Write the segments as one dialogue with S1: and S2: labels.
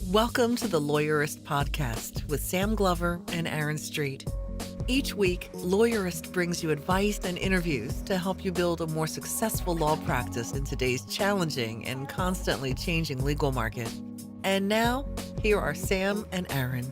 S1: Welcome to the Lawyerist Podcast with Sam Glover and Aaron Street. Each week, Lawyerist brings you advice and interviews to help you build a more successful law practice in today's challenging and constantly changing legal market. And now, here are Sam and Aaron.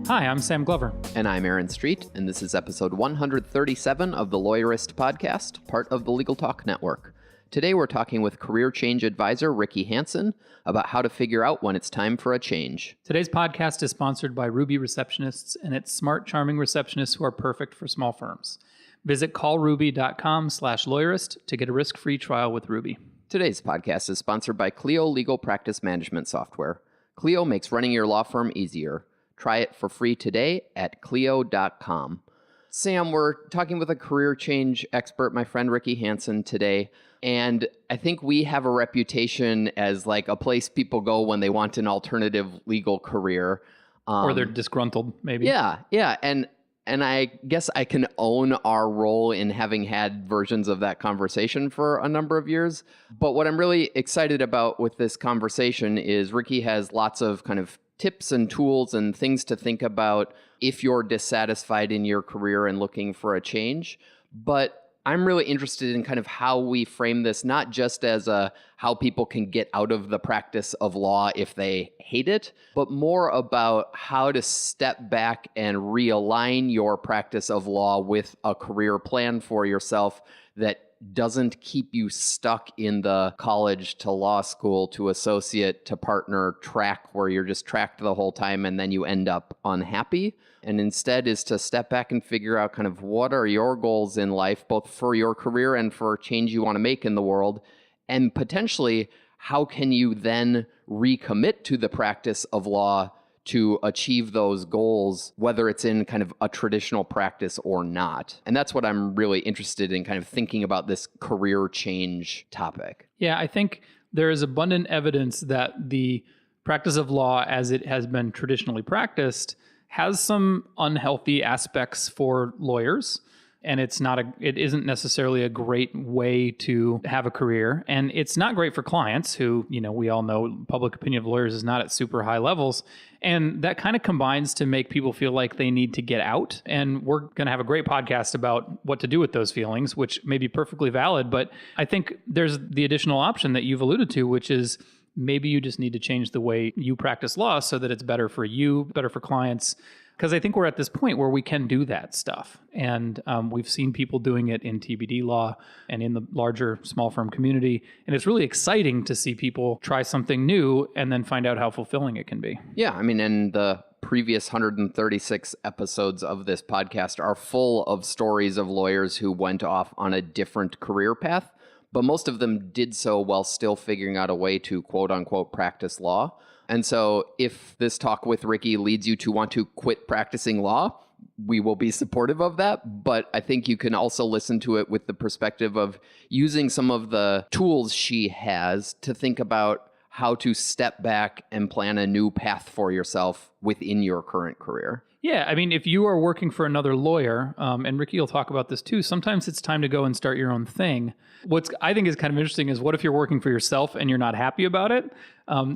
S2: Hi, I'm Sam Glover.
S3: And I'm Aaron Street, and this is episode 137 of the Lawyerist Podcast, part of the Legal Talk Network. Today we're talking with career change advisor Rikke Hansen about how to figure out when it's time for a change.
S2: Today's podcast is sponsored by Ruby Receptionists, and it's smart, charming receptionists who are perfect for small firms. Visit callruby.com/lawyerist to get a risk-free trial with Ruby.
S3: Today's podcast is sponsored by Clio Legal Practice Management Software. Clio makes running your law firm easier. Try it for free today at Clio.com. Sam, we're talking with a career change expert, my friend Rikke Hansen, today. And I think we have a reputation as like a place people go when they want an alternative legal career.
S2: Or they're disgruntled, maybe.
S3: Yeah. And I guess I can own our role in having had versions of that conversation for a number of years. But what I'm really excited about with this conversation is Rikke has lots of kind of tips and tools and things to think about if you're dissatisfied in your career and looking for a change. But I'm really interested in kind of how we frame this, not just as how people can get out of the practice of law if they hate it, but more about how to step back and realign your practice of law with a career plan for yourself that doesn't keep you stuck in the college to law school to associate to partner track where you're just tracked the whole time and then you end up unhappy. And instead is to step back and figure out kind of what are your goals in life, both for your career and for change you want to make in the world. And potentially, how can you then recommit to the practice of law to achieve those goals, whether it's in kind of a traditional practice or not. And that's what I'm really interested in, kind of thinking about this career change topic.
S2: Yeah, I think there is abundant evidence that the practice of law as it has been traditionally practiced has some unhealthy aspects for lawyers. And it isn't necessarily a great way to have a career. And it's not great for clients who, we all know public opinion of lawyers is not at super high levels. And that kind of combines to make people feel like they need to get out. And we're going to have a great podcast about what to do with those feelings, which may be perfectly valid. But I think there's the additional option that you've alluded to, which is maybe you just need to change the way you practice law so that it's better for you, better for clients. Because I think we're at this point where we can do that stuff. And we've seen people doing it in TBD law and in the larger small firm community. And it's really exciting to see people try something new and then find out how fulfilling it can be.
S3: Yeah, I mean, and the previous 136 episodes of this podcast are full of stories of lawyers who went off on a different career path, but most of them did so while still figuring out a way to quote unquote practice law. And so if this talk with Rikke leads you to want to quit practicing law, we will be supportive of that. But I think you can also listen to it with the perspective of using some of the tools she has to think about how to step back and plan a new path for yourself within your current career.
S2: Yeah, I mean, if you are working for another lawyer, and Rikke will talk about this too, sometimes it's time to go and start your own thing. What I think is kind of interesting is what if you're working for yourself and you're not happy about it?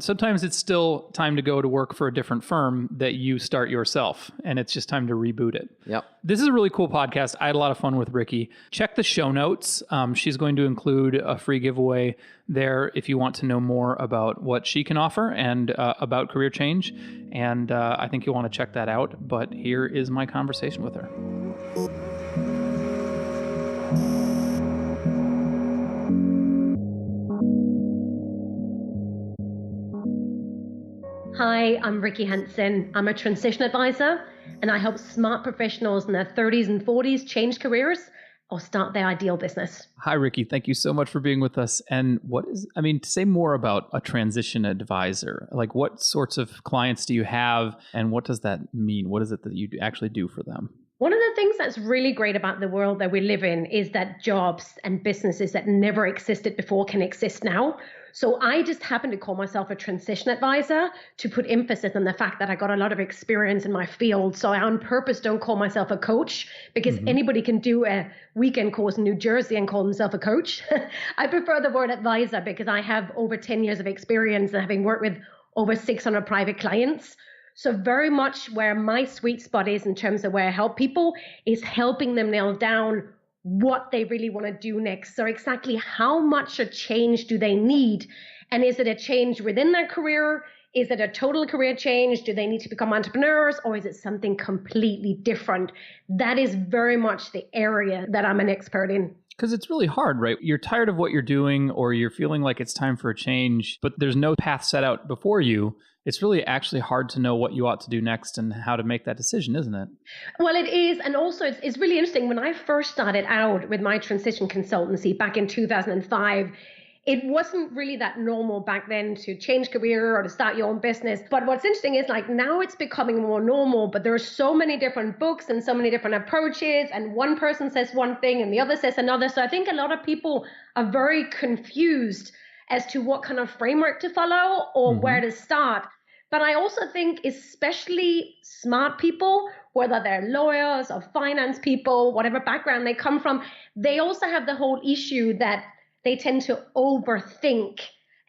S2: Sometimes it's still time to go to work for a different firm that you start yourself, and it's just time to reboot it.
S3: Yep.
S2: This is a really cool podcast. I had a lot of fun with Rikke. Check the show notes. She's going to include a free giveaway there if you want to know more about what she can offer and about career change. And I think you'll want to check that out. But here is my conversation with her.
S4: Hi, I'm Rikke Hansen. I'm a transition advisor, and I help smart professionals in their 30s and 40s change careers or start their ideal business.
S2: Hi, Rikke. Thank you so much for being with us. And say more about a transition advisor. Like, what sorts of clients do you have, and what does that mean? What is it that you actually do for them?
S4: One of the things that's really great about the world that we live in is that jobs and businesses that never existed before can exist now. So I just happen to call myself a transition advisor to put emphasis on the fact that I got a lot of experience in my field. So I on purpose don't call myself a coach, because anybody can do a weekend course in New Jersey and call themselves a coach. I prefer the word advisor because I have over 10 years of experience and having worked with over 600 private clients. So very much where my sweet spot is in terms of where I help people is helping them nail down what they really want to do next. So exactly how much a change do they need? And is it a change within their career? Is it a total career change? Do they need to become entrepreneurs, or is it something completely different? That is very much the area that I'm an expert in.
S2: Because it's really hard, right? You're tired of what you're doing, or you're feeling like it's time for a change, but there's no path set out before you. It's really actually hard to know what you ought to do next and how to make that decision, isn't it?
S4: Well, it is. And also, it's really interesting. When I first started out with my transition consultancy back in 2005, it wasn't really that normal back then to change career or to start your own business. But what's interesting is like now it's becoming more normal, but there are so many different books and so many different approaches. And one person says one thing and the other says another. So I think a lot of people are very confused as to what kind of framework to follow or where to start. But I also think especially smart people, whether they're lawyers or finance people, whatever background they come from, they also have the whole issue that they tend to overthink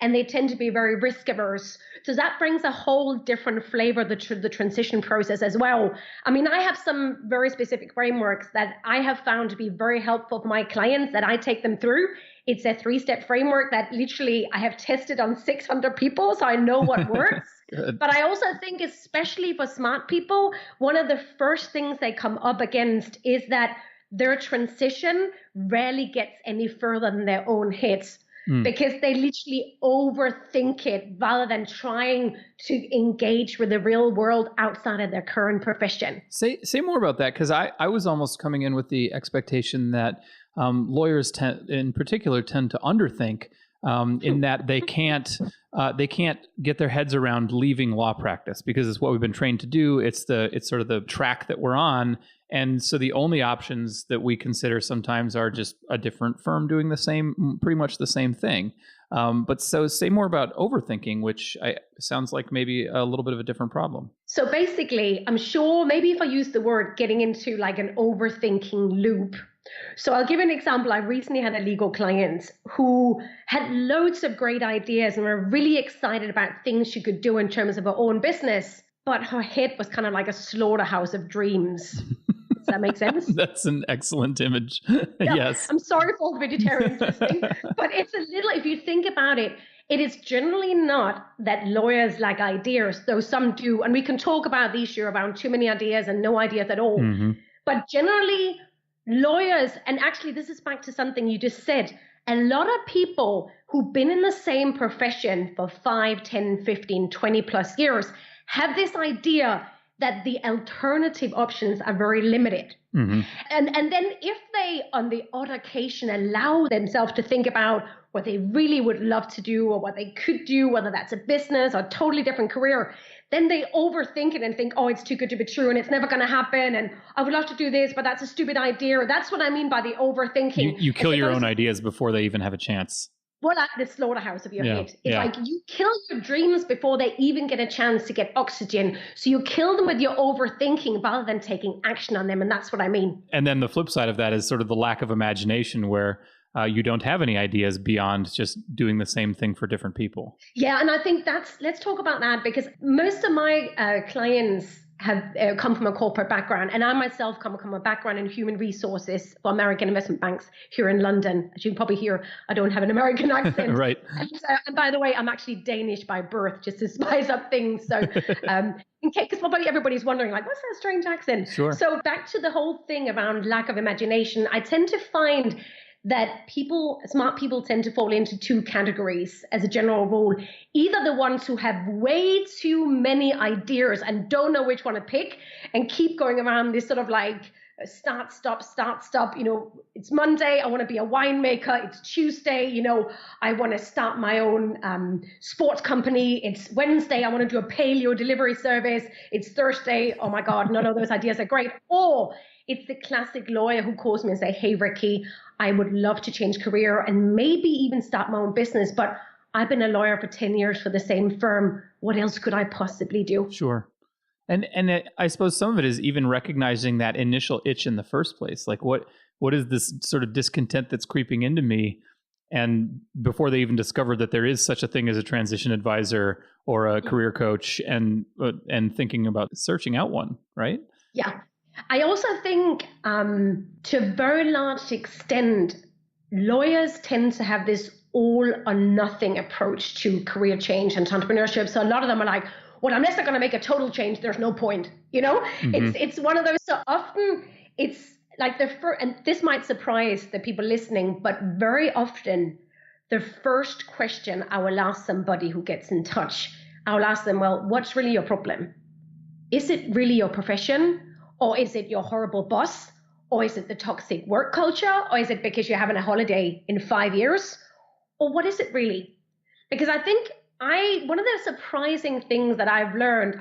S4: and they tend to be very risk averse. So that brings a whole different flavor to the transition process as well. I mean, I have some very specific frameworks that I have found to be very helpful for my clients that I take them through. It's a 3-step framework that literally I have tested on 600 people, so I know what works. But I also think, especially for smart people, one of the first things they come up against is that their transition rarely gets any further than their own heads. Because they literally overthink it rather than trying to engage with the real world outside of their current profession.
S2: Say more about that, because I was almost coming in with the expectation that lawyers in particular tend to underthink in that they can't get their heads around leaving law practice, because it's what we've been trained to do. It's sort of the track that we're on. And so the only options that we consider sometimes are just a different firm doing pretty much the same thing. But so say more about overthinking, which sounds like maybe a little bit of a different problem.
S4: So basically, I'm sure maybe if I use the word getting into like an overthinking loop. So I'll give an example. I recently had a legal client who had loads of great ideas and were really excited about things she could do in terms of her own business, but her head was kind of like a slaughterhouse of dreams. Does that make sense?
S2: That's an excellent image.
S4: Yeah,
S2: yes.
S4: I'm sorry for all the vegetarians listening, but it's a little, if you think about it, it is generally not that lawyers lack ideas, though some do. And we can talk about the issue around too many ideas and no ideas at all. But generally, lawyers, and actually this is back to something you just said, a lot of people who've been in the same profession for 5, 10, 15, 20 plus years have this idea that the alternative options are very limited. And then if they, on the odd occasion, allow themselves to think about what they really would love to do or what they could do, whether that's a business or a totally different career, then they overthink it and think, oh, it's too good to be true and it's never going to happen. And I would love to do this, but that's a stupid idea. That's what I mean by the overthinking.
S2: You kill your own ideas before they even have a chance.
S4: Well, like the slaughterhouse of your head. It's like you kill your dreams before they even get a chance to get oxygen. So you kill them with your overthinking rather than taking action on them. And that's what I mean.
S2: And then the flip side of that is sort of the lack of imagination, where you don't have any ideas beyond just doing the same thing for different people. Yeah,
S4: and I think let's talk about that, because most of my clients have come from a corporate background, and I myself come from a background in human resources for American investment banks here in London. As you can probably hear, I don't have an American accent.
S2: Right.
S4: And by the way, I'm actually Danish by birth, just to spice up things. So because probably everybody's wondering, like, what's that strange accent?
S2: Sure.
S4: So back to the whole thing around lack of imagination, I tend to find that smart people tend to fall into 2 categories as a general rule. Either the ones who have way too many ideas and don't know which one to pick and keep going around this sort of like start, stop. You know, it's Monday, I want to be a winemaker. It's Tuesday, you know, I want to start my own sports company. It's Wednesday, I want to do a paleo delivery service. It's Thursday, oh my God, none of those ideas are great. Or it's the classic lawyer who calls me and say, hey, Rikke, I would love to change career and maybe even start my own business, but I've been a lawyer for 10 years for the same firm. What else could I possibly do?
S2: Sure. I suppose some of it is even recognizing that initial itch in the first place. Like what is this sort of discontent that's creeping into me? And before they even discover that there is such a thing as a transition advisor or a career coach, and thinking about searching out one, right?
S4: Yeah. I also think to a very large extent, lawyers tend to have this all or nothing approach to career change and entrepreneurship. So a lot of them are like, well, unless they're going to make a total change, there's no point. It's one of those. So often it's like and this might surprise the people listening, but very often the first question I will ask somebody who gets in touch, I will ask them, well, what's really your problem? Is it really your profession? Or is it your horrible boss? Or is it the toxic work culture? Or is it because you're having a holiday in 5 years? Or what is it really? Because I think one of the surprising things that I've learned,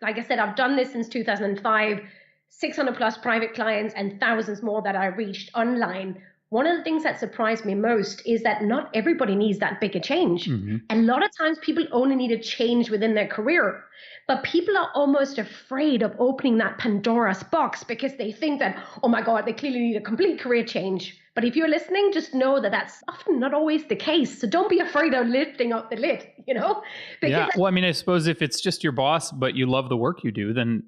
S4: like I said, I've done this since 2005, 600 plus private clients and thousands more that I reached online. One of the things that surprised me most is that not everybody needs that big a change.
S2: Mm-hmm.
S4: A lot of times people only need a change within their career, but people are almost afraid of opening that Pandora's box because they think that, oh my God, they clearly need a complete career change. But if you're listening, just know that that's often not always the case. So don't be afraid of lifting up the lid, Because
S2: yeah. Well, I suppose if it's just your boss, but you love the work you do, then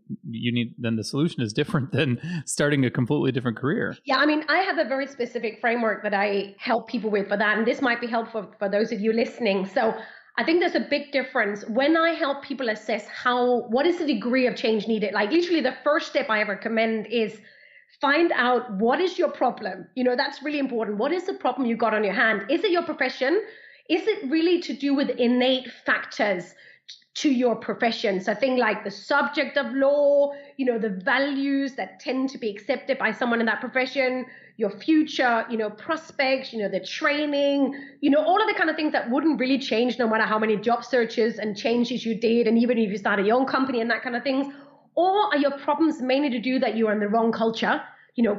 S2: then the solution is different than starting a completely different career.
S4: Yeah. I have a very specific framework that I help people with for that. And this might be helpful for those of you listening. So I think there's a big difference when I help people assess what is the degree of change needed. Like literally the first step I recommend is find out what is your problem. That's really important. What is the problem you got on your hand? Is it your profession? Is it really to do with innate factors to your profession? So things like the subject of law, the values that tend to be accepted by someone in that profession, your future, prospects, the training, all of the kind of things that wouldn't really change no matter how many job searches and changes you did. And even if you started your own company and that kind of things. Or are your problems mainly to do that you are in the wrong culture?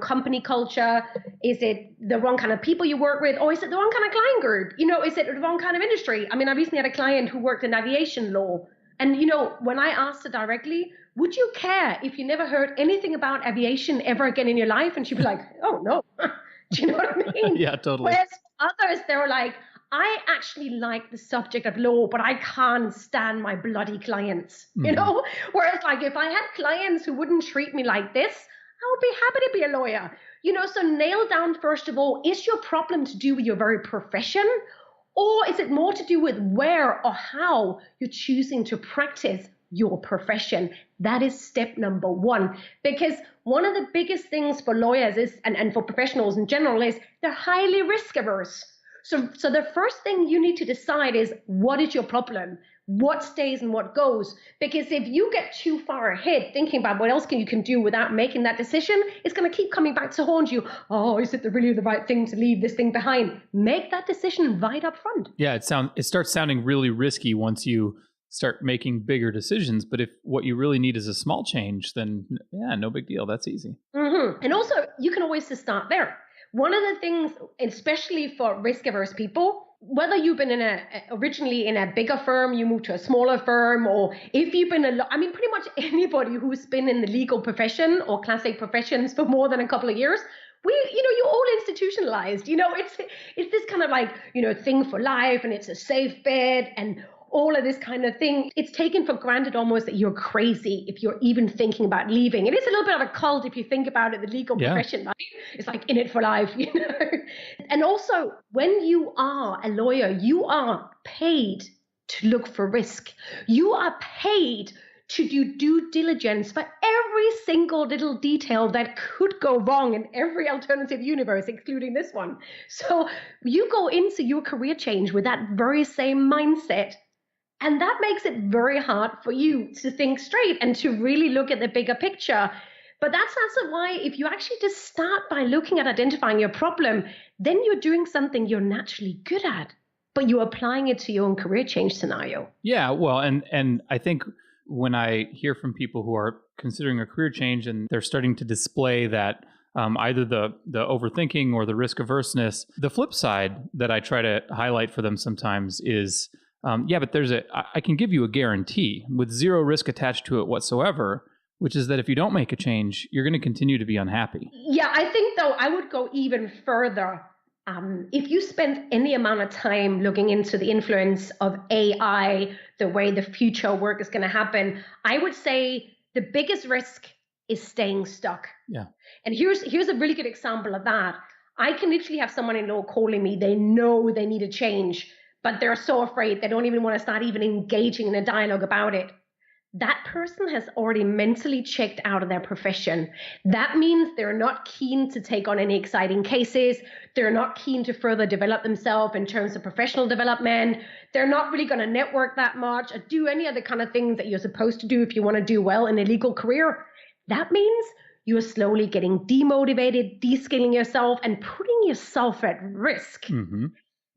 S4: Company culture? Is it the wrong kind of people you work with? Or is it the wrong kind of client group? Is it the wrong kind of industry? I recently had a client who worked in aviation law. And, when I asked her directly, would you care if you never heard anything about aviation ever again in your life? And she'd be like, oh, no. Do you know what I mean?
S2: Yeah, totally.
S4: Whereas others, they were like, I actually like the subject of law, but I can't stand my bloody clients, Whereas like if I had clients who wouldn't treat me like this, I would be happy to be a lawyer, So nail down, first of all, is your problem to do with your very profession? Or is it more to do with where or how you're choosing to practice your profession? That is step number one. Because one of the biggest things for lawyers is, and for professionals in general, is they're highly risk averse. So the first thing you need to decide is, what is your problem? What stays and what goes? Because if you get too far ahead thinking about what else you can do without making that decision, it's going to keep coming back to haunt you. Oh, is it really the right thing to leave this thing behind? Make that decision right up front.
S2: Yeah, it starts sounding really risky once you start making bigger decisions. But if what you really need is a small change, then yeah, no big deal. That's easy.
S4: Mm-hmm. And also, you can always just start there. One of the things, especially for risk-averse people, whether you've been originally in a bigger firm, you moved to a smaller firm, or if you've been pretty much anybody who's been in the legal profession or classic professions for more than a couple of years, you're all institutionalized. It's this kind of like, thing for life, and it's a safe bet and all of this kind of thing. It's taken for granted almost that you're crazy if you're even thinking about leaving. It is a little bit of a cult if you think about it, the legal profession, right? It's like in it for life, And also, when you are a lawyer, you are paid to look for risk. You are paid to do due diligence for every single little detail that could go wrong in every alternative universe, including this one. So you go into your career change with that very same mindset. And that makes it very hard for you to think straight and to really look at the bigger picture. But that's also why if you actually just start by looking at identifying your problem, then you're doing something you're naturally good at, but you're applying it to your own career change scenario.
S2: Yeah, well, and I think when I hear from people who are considering a career change and they're starting to display that either the overthinking or the risk averseness. The flip side that I try to highlight for them sometimes is, but I can give you a guarantee with zero risk attached to it whatsoever, which is that if you don't make a change, you're going to continue to be unhappy.
S4: Yeah, I think though I would go even further. If you spend any amount of time looking into the influence of AI, the way the future work is going to happen, I would say the biggest risk is staying stuck.
S2: Yeah.
S4: And here's a really good example of that. I can literally have someone in law calling me. They know they need a change, but they're so afraid they don't even want to start even engaging in a dialogue about it. That person has already mentally checked out of their profession. That means they're not keen to take on any exciting cases. They're not keen to further develop themselves in terms of professional development. They're not really going to network that much or do any other kind of things that you're supposed to do if you want to do well in a legal career. That means you're slowly getting demotivated, de-skilling yourself, and putting yourself at risk.
S2: Mm-hmm.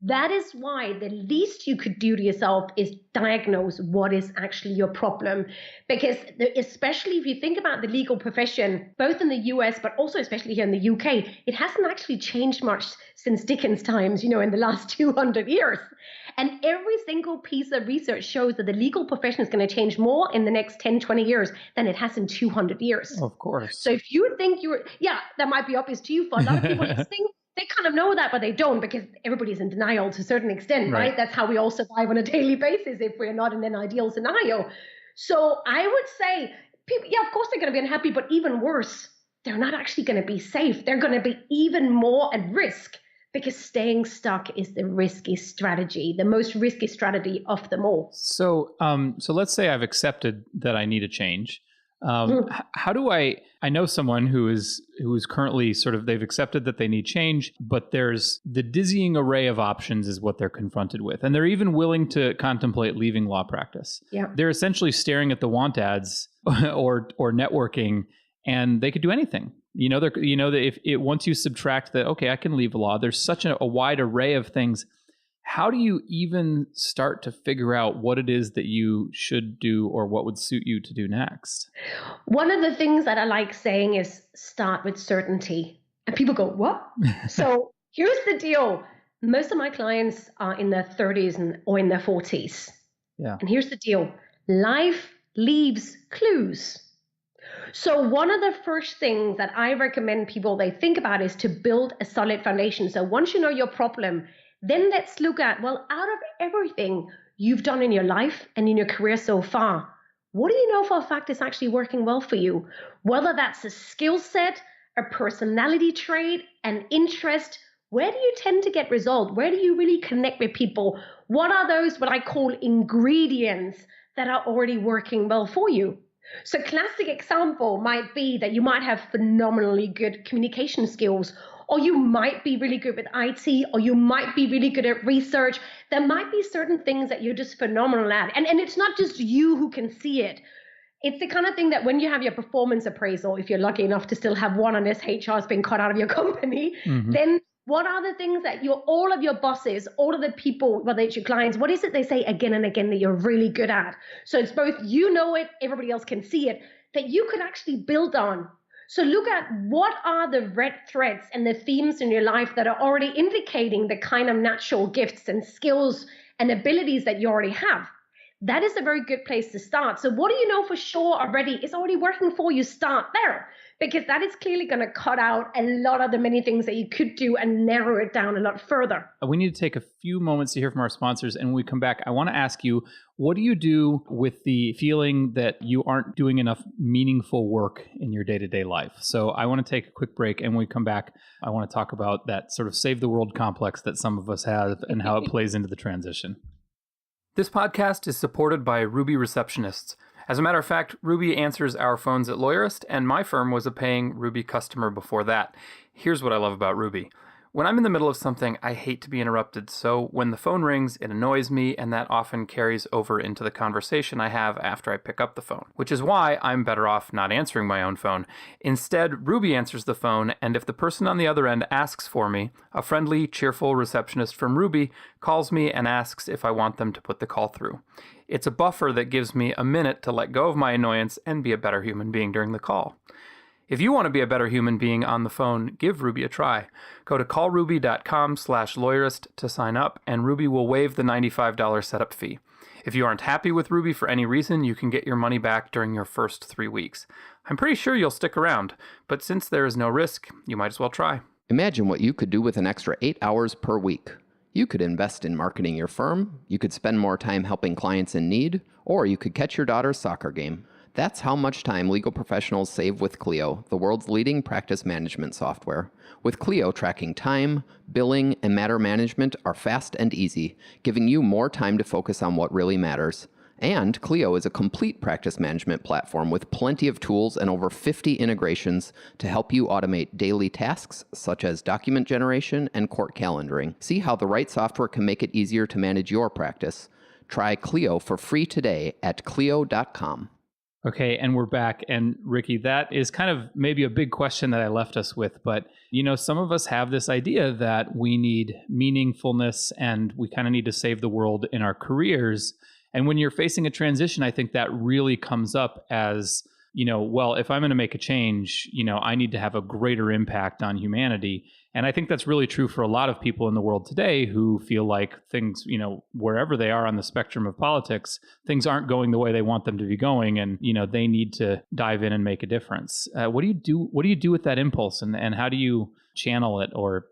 S4: That is why the least you could do to yourself is diagnose what is actually your problem. Because especially if you think about the legal profession, both in the US, but also especially here in the UK, it hasn't actually changed much since Dickens' times, in the last 200 years. And every single piece of research shows that the legal profession is going to change more in the next 10, 20 years than it has in 200 years.
S2: Of course.
S4: So if you think that might be obvious to you for a lot of people listening, they kind of know that, but they don't, because everybody's in denial to a certain extent, right? That's how we all survive on a daily basis if we're not in an ideal scenario. So I would say, people, of course they're going to be unhappy, but even worse, they're not actually going to be safe. They're going to be even more at risk, because staying stuck is the risky strategy, the most risky strategy of them all.
S2: So let's say I've accepted that I need a change. How do I know someone who is currently they've accepted that they need change, but there's the dizzying array of options is what they're confronted with. And they're even willing to contemplate leaving law practice.
S4: Yeah.
S2: They're essentially staring at the want ads or networking, and they could do anything. Once you subtract that, okay, I can leave law, there's such a wide array of things. How do you even start to figure out what it is that you should do or what would suit you to do next?
S4: One of the things that I like saying is start with certainty. And people go, what? So here's the deal. Most of my clients are in their 30s or in their 40s.
S2: Yeah.
S4: And here's the deal. Life leaves clues. So one of the first things that I recommend people they think about is to build a solid foundation. So once you know your problem, then let's look at, out of everything you've done in your life and in your career so far, what do you know for a fact is actually working well for you? Whether that's a skill set, a personality trait, an interest, where do you tend to get results? Where do you really connect with people? What are those, what I call ingredients that are already working well for you? So classic example might be that you might have phenomenally good communication skills, or you might be really good with IT, or you might be really good at research. There might be certain things that you're just phenomenal at. And it's not just you who can see it. It's the kind of thing that when you have your performance appraisal, if you're lucky enough to still have one unless HR has been cut out of your company, then what are the things that all of your bosses, all of the people, whether it's your clients, what is it they say again and again that you're really good at? So it's both you know it, everybody else can see it, that you can actually build on. So look at what are the red threads and the themes in your life that are already indicating the kind of natural gifts and skills and abilities that you already have. That is a very good place to start. So what do you know for sure already is already working for you? Start there, because that is clearly going to cut out a lot of the many things that you could do and narrow it down a lot further.
S2: We need to take a few moments to hear from our sponsors. And when we come back, I want to ask you, what do you do with the feeling that you aren't doing enough meaningful work in your day-to-day life? So I want to take a quick break. And when we come back, I want to talk about that sort of save the world complex that some of us have and how it plays into the transition. This podcast is supported by Ruby Receptionists. As a matter of fact, Ruby answers our phones at Lawyerist, and my firm was a paying Ruby customer before that. Here's what I love about Ruby. When I'm in the middle of something, I hate to be interrupted, so when the phone rings, it annoys me, and that often carries over into the conversation I have after I pick up the phone, which is why I'm better off not answering my own phone. Instead, Ruby answers the phone, and if the person on the other end asks for me, a friendly, cheerful receptionist from Ruby calls me and asks if I want them to put the call through. It's a buffer that gives me a minute to let go of my annoyance and be a better human being during the call. If you want to be a better human being on the phone, give Ruby a try. Go to callruby.com/lawyerist to sign up, and Ruby will waive the $95 setup fee. If you aren't happy with Ruby for any reason, you can get your money back during your first 3 weeks. I'm pretty sure you'll stick around, but since there is no risk, you might as well try.
S3: Imagine what you could do with an extra 8 hours per week. You could invest in marketing your firm, you could spend more time helping clients in need, or you could catch your daughter's soccer game. That's how much time legal professionals save with Clio, the world's leading practice management software. With Clio, tracking time, billing, and matter management are fast and easy, giving you more time to focus on what really matters. And Clio is a complete practice management platform with plenty of tools and over 50 integrations to help you automate daily tasks such as document generation and court calendaring. See how the right software can make it easier to manage your practice. Try Clio for free today at clio.com.
S2: Okay, and we're back. And Rikke, that is kind of maybe a big question that I left us with. But, some of us have this idea that we need meaningfulness and we kind of need to save the world in our careers. And when you're facing a transition, I think that really comes up as, well, if I'm going to make a change, I need to have a greater impact on humanity. And I think that's really true for a lot of people in the world today who feel like things, wherever they are on the spectrum of politics, things aren't going the way they want them to be going. And, they need to dive in and make a difference. What do you do? What do you do with that impulse? And how do you channel it or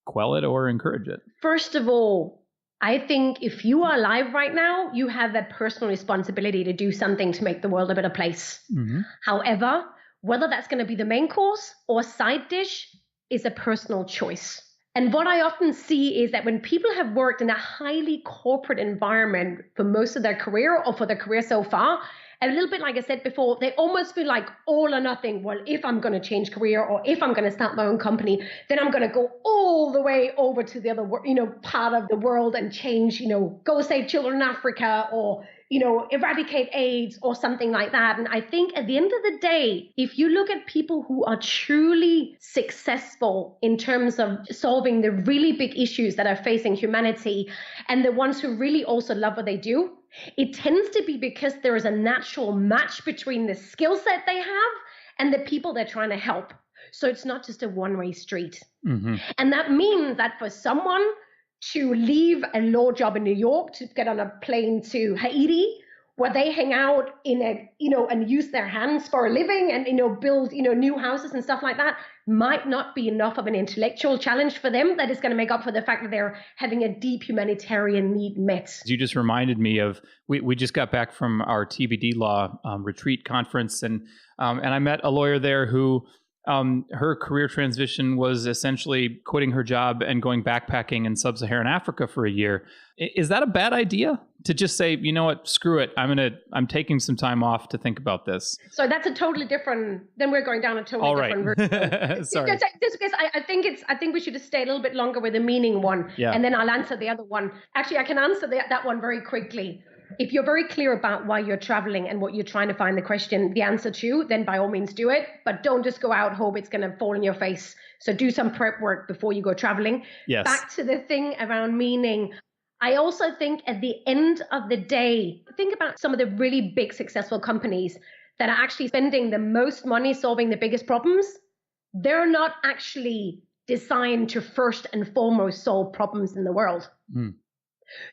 S2: quell it or encourage it?
S4: First of all, I think if you are alive right now, you have that personal responsibility to do something to make the world a better place. Mm-hmm. However, whether that's going to be the main course or side dish is a personal choice. And what I often see is that when people have worked in a highly corporate environment for most of their career or for their career so far, a little bit like I said before, they almost feel like all or nothing. Well, if I'm going to change career or if I'm going to start my own company, then I'm going to go all the way over to the other, part of the world and change, go save children in Africa or, eradicate AIDS or something like that. And I think at the end of the day, if you look at people who are truly successful in terms of solving the really big issues that are facing humanity and the ones who really also love what they do, it tends to be because there is a natural match between the skill set they have and the people they're trying to help. So it's not just a one-way street. Mm-hmm. And that means that for someone to leave a law job in New York to get on a plane to Haiti, where they hang out and use their hands for a living and, build, new houses and stuff like that, might not be enough of an intellectual challenge for them that is going to make up for the fact that they're having a deep humanitarian need met.
S2: You just reminded me of, we just got back from our TBD Law retreat conference, and I met a lawyer there who her career transition was essentially quitting her job and going backpacking in sub-Saharan Africa for a year. Is that a bad idea to just say, you know what, screw it, I'm taking some time off to think about this?
S4: So that's a totally different. Then we're going down a totally different route. Sorry. I think we should just stay a little bit longer with the meaning one, and then I'll answer the other one. Actually, I can answer that one very quickly. If you're very clear about why you're traveling and what you're trying to find the answer to, then by all means do it. But don't just go out, hope it's going to fall in your face. So do some prep work before you go traveling. Yes. Back to the thing around meaning. I also think at the end of the day, think about some of the really big successful companies that are actually spending the most money solving the biggest problems. They're not actually designed to first and foremost solve problems in the world. Mm.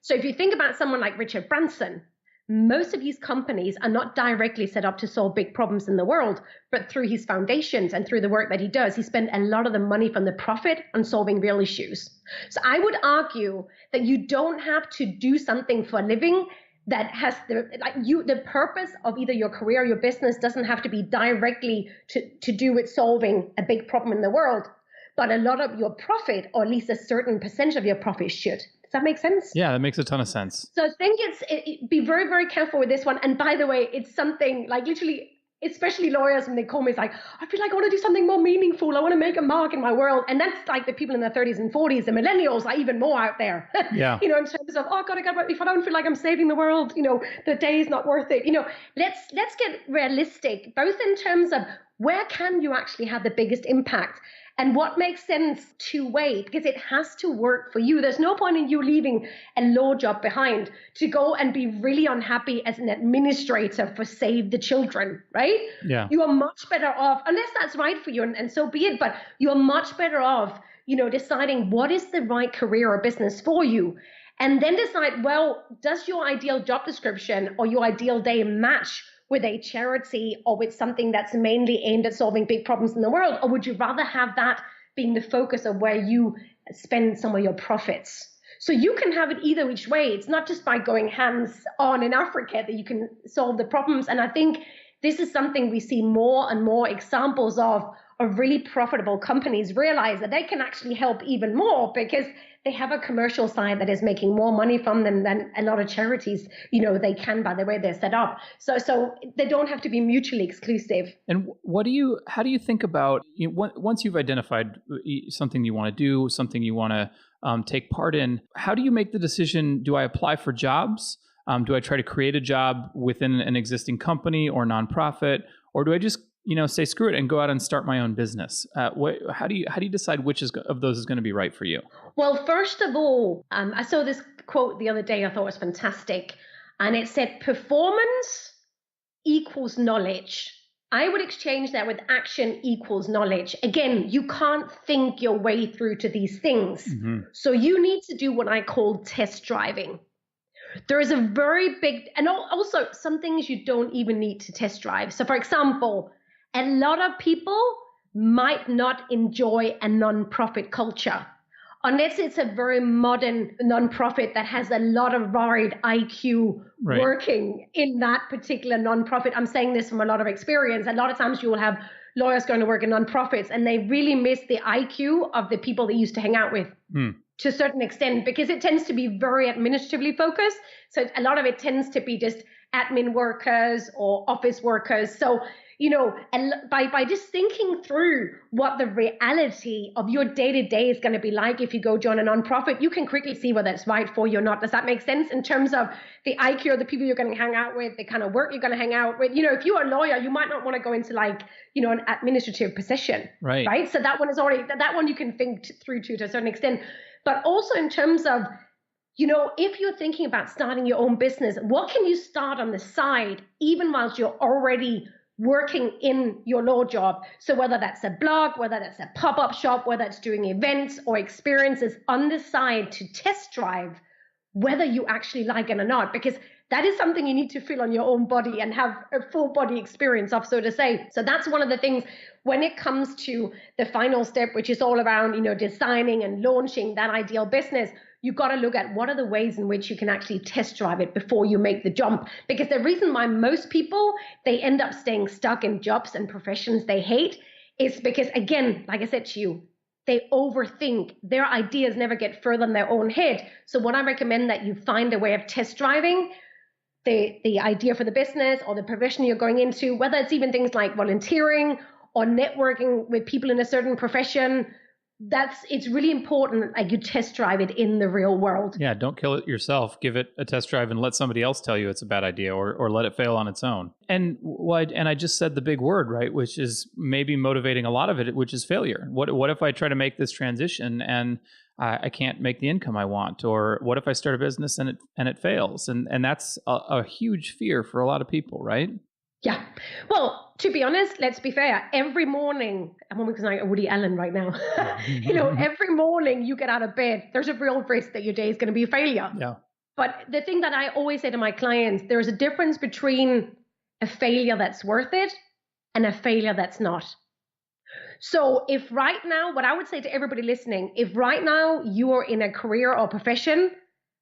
S4: So if you think about someone like Richard Branson, most of his companies are not directly set up to solve big problems in the world, but through his foundations and through the work that he does, he spent a lot of the money from the profit on solving real issues. So I would argue that you don't have to do something for a living that has the purpose of either your career or your business doesn't have to be directly to do with solving a big problem in the world, but a lot of your profit, or at least a certain percentage of your profit should. Does that make sense?
S2: Yeah, that makes a ton of sense.
S4: So I think be very, very careful with this one. And by the way, it's something like literally, especially lawyers, when they call me, it's like, I feel like I want to do something more meaningful. I want to make a mark in my world. And that's like the people in their 30s and 40s. The millennials are even more out there. Yeah. In terms of, God, if I don't feel like I'm saving the world, the day is not worth it. Let's get realistic, both in terms of where can you actually have the biggest impact? and what makes sense to wait, because it has to work for you. There's no point in you leaving a low job behind to go and be really unhappy as an administrator for Save the Children, right?
S2: Yeah.
S4: You are much better off, unless that's right for you, and so be it, but you're much better off, deciding what is the right career or business for you. And then decide, well, does your ideal job description or your ideal day match with a charity or with something that's mainly aimed at solving big problems in the world? Or would you rather have that being the focus of where you spend some of your profits? So you can have it either which way. It's not just by going hands on in Africa that you can solve the problems. And I think this is something we see more and more examples of really profitable companies realize that they can actually help even more because they have a commercial side that is making more money from them than a lot of charities, they can by the way they're set up. So they don't have to be mutually exclusive.
S2: And how do you think about, once you've identified something you want to do, something you want to take part in, how do you make the decision? Do I apply for jobs? Do I try to create a job within an existing company or nonprofit? Or do I just say screw it and go out and start my own business? How do you decide which of those is going to be right for you?
S4: Well, first of all, I saw this quote the other day I thought was fantastic. And it said, performance equals knowledge. I would exchange that with action equals knowledge. Again, you can't think your way through to these things. Mm-hmm. So you need to do what I call test driving. There is a very big, and also some things you don't even need to test drive. So for example, a lot of people might not enjoy a nonprofit culture unless it's a very modern nonprofit that has a lot of varied IQ working in that particular nonprofit. I'm saying this from a lot of experience. A lot of times you will have lawyers going to work in nonprofits and they really miss the IQ of the people they used to hang out with. To a certain extent, because it tends to be very administratively focused. So a lot of it tends to be just admin workers or office workers. So, by just thinking through what the reality of your day-to-day is going to be like if you go join a nonprofit, you can quickly see whether it's right for you or not. Does that make sense in terms of the IQ of the people you're going to hang out with, the kind of work you're going to hang out with? If you're a lawyer, you might not want to go into an administrative position, right? So that one is already, that one you can think through to a certain extent. But also in terms of, if you're thinking about starting your own business, what can you start on the side, even whilst you're already working in your law job? So whether that's a blog, whether that's a pop-up shop, whether it's doing events or experiences on the side to test drive whether you actually like it or not, because that is something you need to feel on your own body and have a full body experience of, so to say. So that's one of the things when it comes to the final step, which is all around, designing and launching that ideal business. You've got to look at what are the ways in which you can actually test drive it before you make the jump. Because the reason why most people, they end up staying stuck in jobs and professions they hate is because, again, like I said to you, they overthink. Their ideas never get further in their own head. So what I recommend that you find a way of test driving the idea for the business or the profession you're going into, whether it's even things like volunteering or networking with people in a certain profession. It's really important you test drive it in the real world.
S2: Yeah, don't kill it yourself. Give it a test drive and let somebody else tell you it's a bad idea or let it fail on its own. And I just said the big word, right, which is maybe motivating a lot of it, which is failure. What if I try to make this transition and I can't make the income I want? Or what if I start a business and it fails? And that's a huge fear for a lot of people, right?
S4: Yeah. Well, to be honest, let's be fair. Every morning, I'm almost like a Woody Allen right now. Every morning you get out of bed, there's a real risk that your day is going to be a failure.
S2: Yeah.
S4: But the thing that I always say to my clients, there's a difference between a failure that's worth it and a failure that's not. So if right now, what I would say to everybody listening, if right now you are in a career or profession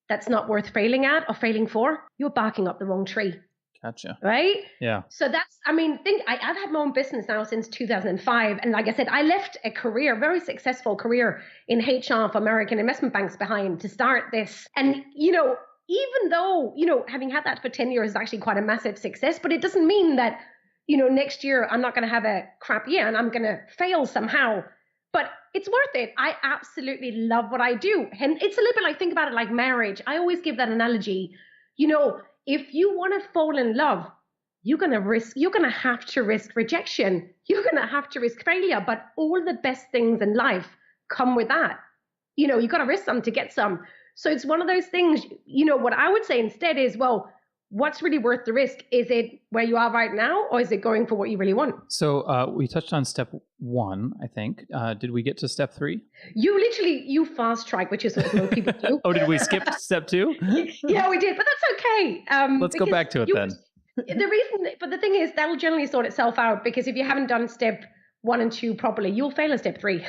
S4: that's not worth failing at or failing for, you're barking up the wrong tree.
S2: Gotcha.
S4: Right?
S2: Yeah.
S4: So I've had my own business now since 2005. And like I said, I left a very successful career in HR for American investment banks behind to start this. And, even though, having had that for 10 years is actually quite a massive success, but it doesn't mean that, next year I'm not going to have a crap year and I'm going to fail somehow. But it's worth it. I absolutely love what I do. And it's a little bit like, think about it like marriage. I always give that analogy. If you want to fall in love, you're going to have to risk rejection. you're going to have to risk failure. But all the best things in life come with that. You know, you got to risk some to get some. So it's one of those things, you know, what I would say instead is, well, what's really worth the risk? Is it where you are right now, or is it going for what you really want?
S2: So we touched on step 1, I think. Did we get to step 3?
S4: You fast track, which is what most people do.
S2: Oh, did we skip step 2?
S4: Yeah, we did, but that's okay.
S2: Let's go back to it then.
S4: But the thing is, that will generally sort itself out, because if you haven't done step 1 and 2 properly, you'll fail at step 3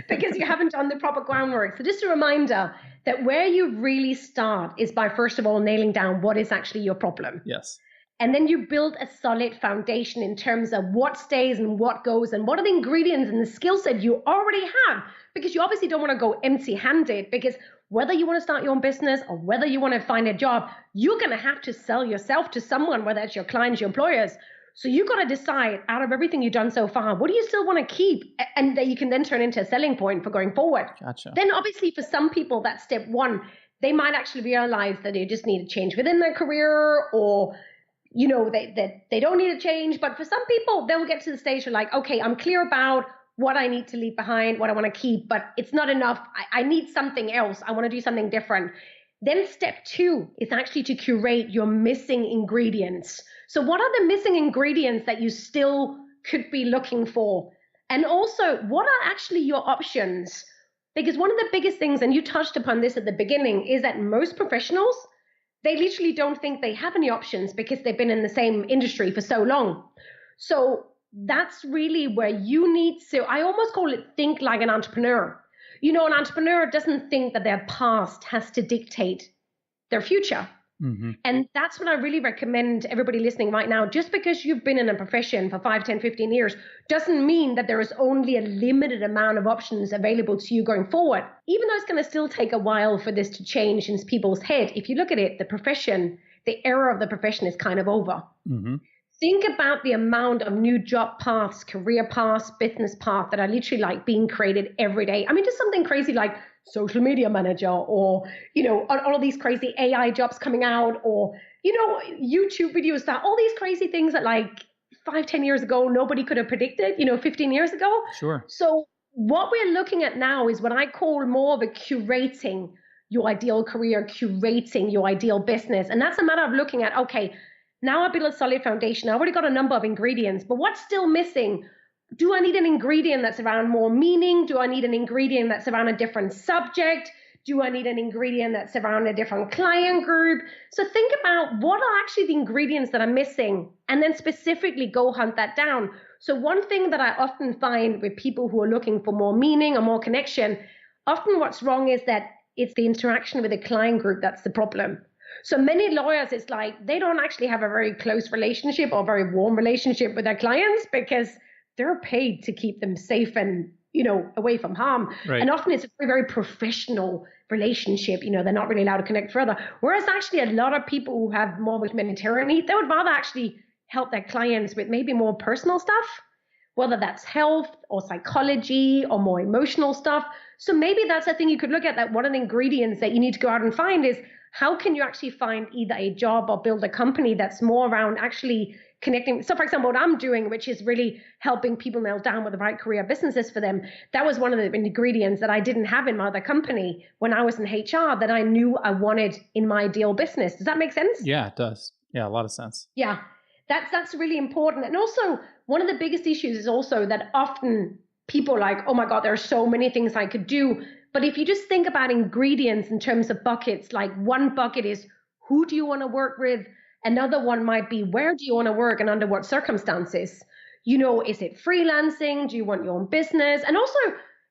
S4: because you haven't done the proper groundwork. So just a reminder that where you really start is by, first of all, nailing down what is actually your problem.
S2: Yes.
S4: And then you build a solid foundation in terms of what stays and what goes, and what are the ingredients and the skill set you already have, because you obviously don't want to go empty-handed, because whether you want to start your own business or whether you want to find a job, you're going to have to sell yourself to someone, whether it's your clients, your employers. So you've got to decide, out of everything you've done so far, what do you still want to keep, and that you can then turn into a selling point for going forward.
S2: Gotcha.
S4: Then obviously for some people, that's step 1. They might actually realize that they just need to change within their career, or you know, they don't need to change. But for some people, they'll get to the stage where like, okay, I'm clear about what I need to leave behind, what I want to keep, but it's not enough. I need something else. I want to do something different. Then step 2 is actually to curate your missing ingredients. So what are the missing ingredients that you still could be looking for? And also, what are actually your options? Because one of the biggest things, and you touched upon this at the beginning, is that most professionals, they literally don't think they have any options because they've been in the same industry for so long. So that's really where you need to, I almost call it think like an entrepreneur. You know, an entrepreneur doesn't think that their past has to dictate their future. Mm-hmm. And that's what I really recommend everybody listening right now. Just because you've been in a profession for 5, 10, 15 years doesn't mean that there is only a limited amount of options available to you going forward. Even though it's going to still take a while for this to change in people's head, if you look at it, the profession, the era of the profession is kind of over. Mm-hmm. Think about the amount of new job paths, career paths, business paths that are literally like being created every day. I mean, just something crazy like social media manager, or, you know, all of these crazy AI jobs coming out, or, you know, YouTube videos, that all these crazy things that like 5, 10 years ago, nobody could have predicted, you know, 15 years ago.
S2: Sure.
S4: So what we're looking at now is what I call more of a curating your ideal career, curating your ideal business. And that's a matter of looking at, okay, now I build a solid foundation. I already got a number of ingredients, but what's still missing? Do I need an ingredient that's around more meaning? Do I need an ingredient that's around a different subject? Do I need an ingredient that's around a different client group? So think about what are actually the ingredients that are missing, and then specifically go hunt that down. So one thing that I often find with people who are looking for more meaning or more connection, often what's wrong is that it's the interaction with the client group that's the problem. So many lawyers, it's like they don't actually have a very close relationship or very warm relationship with their clients because they're paid to keep them safe and, you know, away from harm. Right. And often it's a very, very professional relationship. You know, they're not really allowed to connect further. Whereas actually a lot of people who have more of a humanitarian need, they would rather actually help their clients with maybe more personal stuff, whether that's health or psychology or more emotional stuff. So maybe that's a thing you could look at, that one of the ingredients that you need to go out and find is, how can you actually find either a job or build a company that's more around actually connecting? So for example, what I'm doing, which is really helping people nail down what the right career business is for them, that was one of the ingredients that I didn't have in my other company when I was in HR that I knew I wanted in my ideal business. Does that make sense?
S2: Yeah, it does. Yeah, a lot of sense.
S4: Yeah, that's really important. And also one of the biggest issues is also that often people are like, oh my God, there are so many things I could do. But if you just think about ingredients in terms of buckets, like one bucket is who do you want to work with? Another one might be where do you want to work and under what circumstances? You know, is it freelancing? Do you want your own business? And also,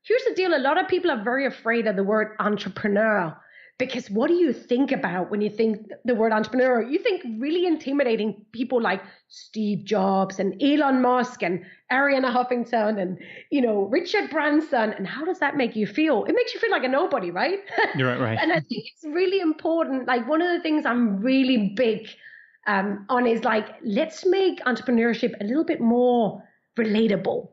S4: here's the deal. A lot of people are very afraid of the word entrepreneur, because what do you think about when you think the word entrepreneur? You think really intimidating people like Steve Jobs and Elon Musk and Ariana Huffington and, you know, Richard Branson. And how does that make you feel? It makes you feel like a nobody, right?
S2: You're right.
S4: And I think it's really important. Like one of the things I'm really big on is like, let's make entrepreneurship a little bit more relatable.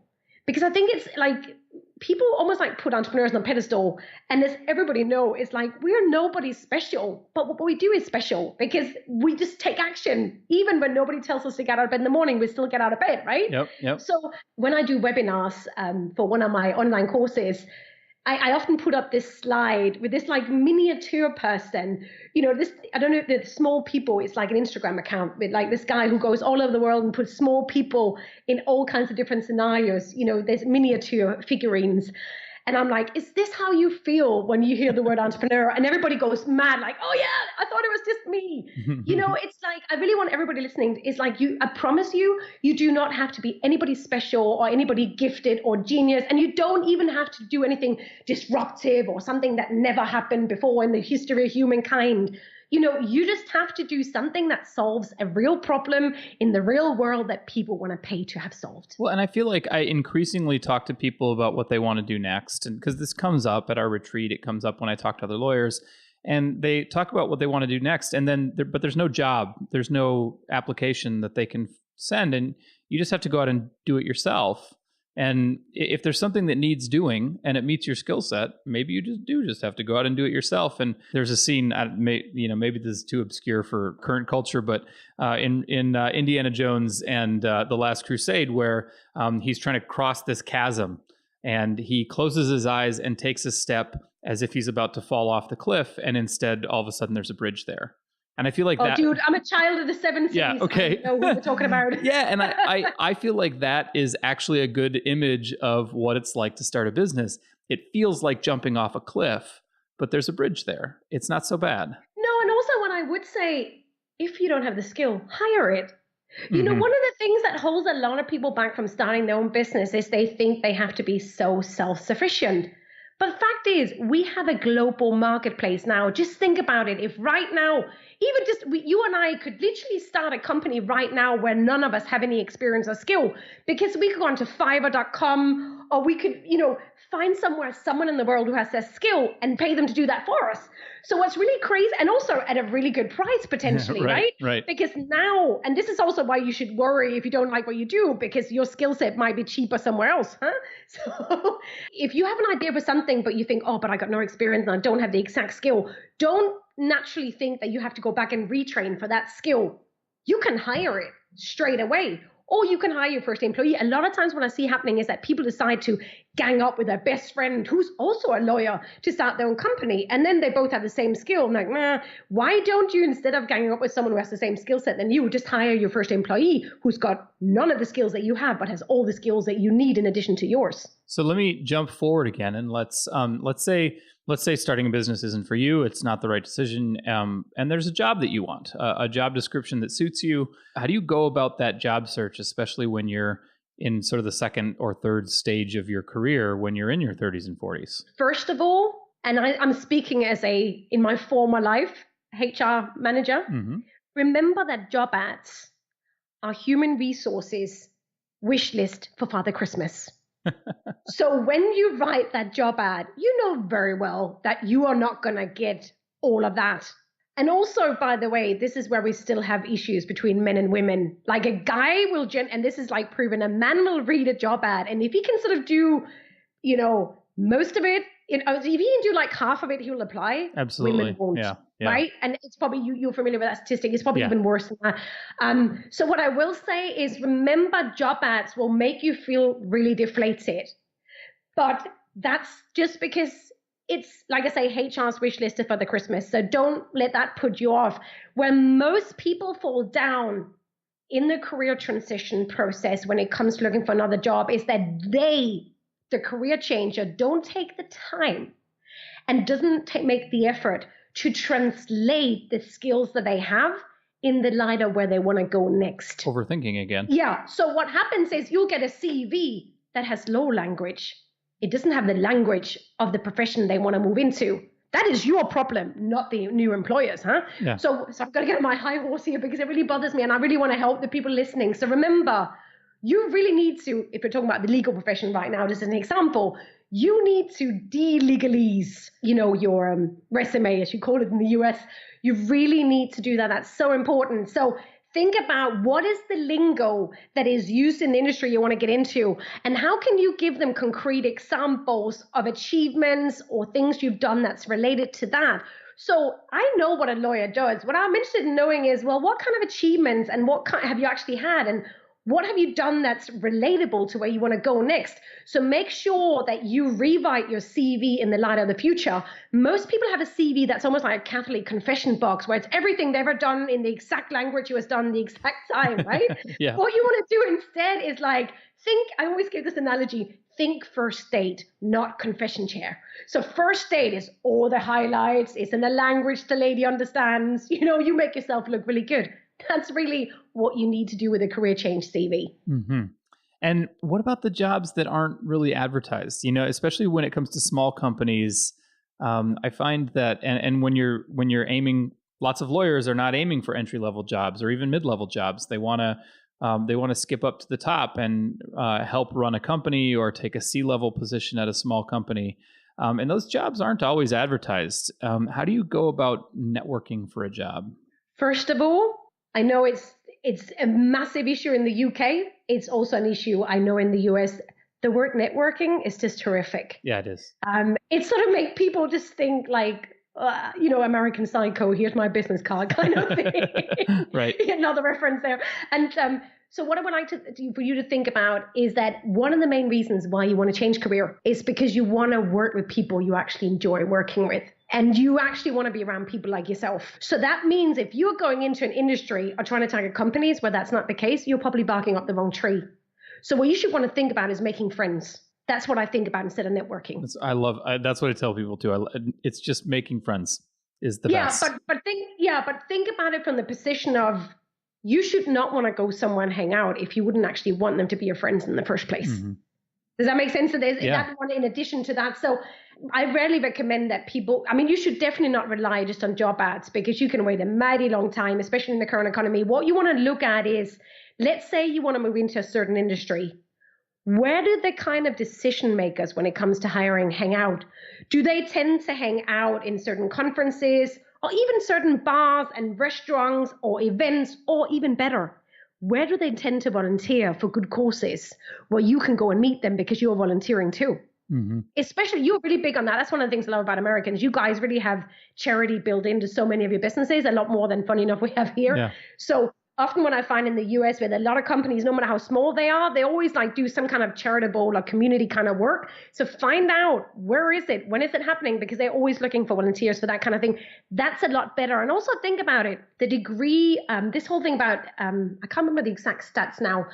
S4: Because I think it's like, people almost like put entrepreneurs on a pedestal, and as everybody know, it's like we're nobody special, but what we do is special because we just take action. Even when nobody tells us to get out of bed in the morning, we still get out of bed, right?
S2: Yep.
S4: So when I do webinars for one of my online courses, I often put up this slide with this like miniature person, this, I don't know if the small people, it's like an Instagram account with like this guy who goes all over the world and puts small people in all kinds of different scenarios. There's miniature figurines. And I'm like, is this how you feel when you hear the word entrepreneur? And everybody goes mad, like, oh yeah, I thought it was just me. It's like, I really want everybody listening. It's like, I promise you, you do not have to be anybody special or anybody gifted or genius. And you don't even have to do anything disruptive or something that never happened before in the history of humankind. You just have to do something that solves a real problem in the real world that people want to pay to have solved.
S2: Well, and I feel like I increasingly talk to people about what they want to do next. And because this comes up at our retreat, it comes up when I talk to other lawyers, and they talk about what they want to do next. And then, but there's no job, there's no application that they can send. And you just have to go out and do it yourself. And if there's something that needs doing and it meets your skill set, maybe you just have to go out and do it yourself. And there's a scene, maybe this is too obscure for current culture, but in Indiana Jones and The Last Crusade, where he's trying to cross this chasm, and he closes his eyes and takes a step as if he's about to fall off the cliff, and instead, all of a sudden, there's a bridge there. And I feel like that.
S4: Dude, I'm a child of the 70s.
S2: Yeah, okay.
S4: I know what we're talking about.
S2: Yeah, and I feel like that is actually a good image of what it's like to start a business. It feels like jumping off a cliff, but there's a bridge there. It's not so bad.
S4: No, and also what I would say, if you don't have the skill, hire it. One of the things that holds a lot of people back from starting their own business is they think they have to be so self-sufficient. But the fact is, we have a global marketplace now. Just think about it. If right now, even just you and I could literally start a company right now where none of us have any experience or skill, because we could go onto Fiverr.com, or we could, find someone in the world who has their skill and pay them to do that for us. So what's really crazy, and also at a really good price potentially,
S2: right?
S4: Because now, and this is also why you should worry if you don't like what you do, because your skill set might be cheaper somewhere else, huh? So if you have an idea for something, but you think, oh, but I got no experience and I don't have the exact skill, don't naturally think that you have to go back and retrain for that skill. You can hire it straight away. Or you can hire your first employee. A lot of times what I see happening is that people decide to gang up with their best friend who's also a lawyer to start their own company. And then they both have the same skill. I'm like, why don't you, instead of ganging up with someone who has the same skill set than you, just hire your first employee who's got none of the skills that you have, but has all the skills that you need in addition to yours.
S2: So let me jump forward again, and let's say starting a business isn't for you. It's not the right decision. And there's a job that you want, a job description that suits you. How do you go about that job search, especially when you're in sort of the second or third stage of your career, when you're in your 30s and 40s?
S4: First of all, and I'm speaking as in my former life, HR manager, remember that job ads are human resources wish list for Father Christmas. So when you write that job ad, you know very well that you are not going to get all of that. And also, by the way, this is where we still have issues between men and women. Like a guy will, and this is like proven, a man will read a job ad. And if he can sort of do, most of it, if he can do like half of it, he will apply.
S2: Absolutely.
S4: Women won't.
S2: Yeah.
S4: Right? And it's probably, you're familiar with that statistic. It's probably even worse than that. So what I will say is, remember, job ads will make you feel really deflated. But that's just because it's, like I say, HR's wish list for the Christmas. So don't let that put you off. Where most people fall down in the career transition process when it comes to looking for another job is that the career changer, don't take the time and doesn't make the effort to translate the skills that they have in the light of where they want to go next.
S2: Overthinking again.
S4: Yeah. So what happens is you'll get a CV that has low language. It doesn't have the language of the profession they want to move into. That is your problem, not the new employers, huh?
S2: Yeah.
S4: So I've got to get on my high horse here because it really bothers me, and I really want to help the people listening. So remember, you really need to, if you're talking about the legal profession right now, just as an example, you need to de-legalese, your resume, as you call it in the US. You really need to do that. That's so important. So think about what is the lingo that is used in the industry you want to get into, and how can you give them concrete examples of achievements or things you've done that's related to that. So I know what a lawyer does. What I'm interested in knowing is, well, what kind of achievements and what kind have you actually had, and what have you done that's relatable to where you want to go next? So make sure that you rewrite your CV in the light of the future. Most people have a CV that's almost like a Catholic confession box, where it's everything they've ever done in the exact language it was done the exact time, right?
S2: Yeah.
S4: What you want to do instead is like, I always give this analogy, think first date, not confession chair. So first date is all the highlights, it's in a language the lady understands, you make yourself look really good. That's really what you need to do with a career change CV.
S2: Mm-hmm. And what about the jobs that aren't really advertised? Especially when it comes to small companies, I find that, and when you're aiming, lots of lawyers are not aiming for entry level jobs or even mid level jobs. They want to skip up to the top and help run a company or take a C-level position at a small company. And those jobs aren't always advertised. How do you go about networking for a job?
S4: First of all, I know it's a massive issue in the UK. It's also an issue I know in the US. The word networking is just terrific.
S2: Yeah, it is.
S4: It sort of makes people just think like, American Psycho, here's my business card kind of thing.
S2: Right.
S4: Another reference there. And so what I would like for you to think about is that one of the main reasons why you want to change career is because you want to work with people you actually enjoy working with. And you actually want to be around people like yourself. So that means if you're going into an industry or trying to target companies where that's not the case, you're probably barking up the wrong tree. So what you should want to think about is making friends. That's what I think about instead of networking.
S2: That's what I tell people too. It's just making friends is the best.
S4: But think about it from the position of, you should not want to go somewhere and hang out if you wouldn't actually want them to be your friends in the first place. Mm-hmm. Does that make sense? So there's that one in addition to that. So I rarely recommend that people, you should definitely not rely just on job ads, because you can wait a mighty long time, especially in the current economy. What you want to look at is, let's say you want to move into a certain industry. Where do the kind of decision makers when it comes to hiring hang out? Do they tend to hang out in certain conferences or even certain bars and restaurants or events, or even better, where do they tend to volunteer for good causes where you can go and meet them because you're volunteering too? Mm-hmm. Especially, you're really big on that. That's one of the things I love about Americans. You guys really have charity built into so many of your businesses, a lot more than, funny enough, we have here. Yeah. So often what I find in the US with a lot of companies, no matter how small they are, they always do some kind of charitable or community kind of work. So find out, where is it? When is it happening? Because they're always looking for volunteers for that kind of thing. That's a lot better. And also think about it. The degree, this whole thing about, I can't remember the exact stats now,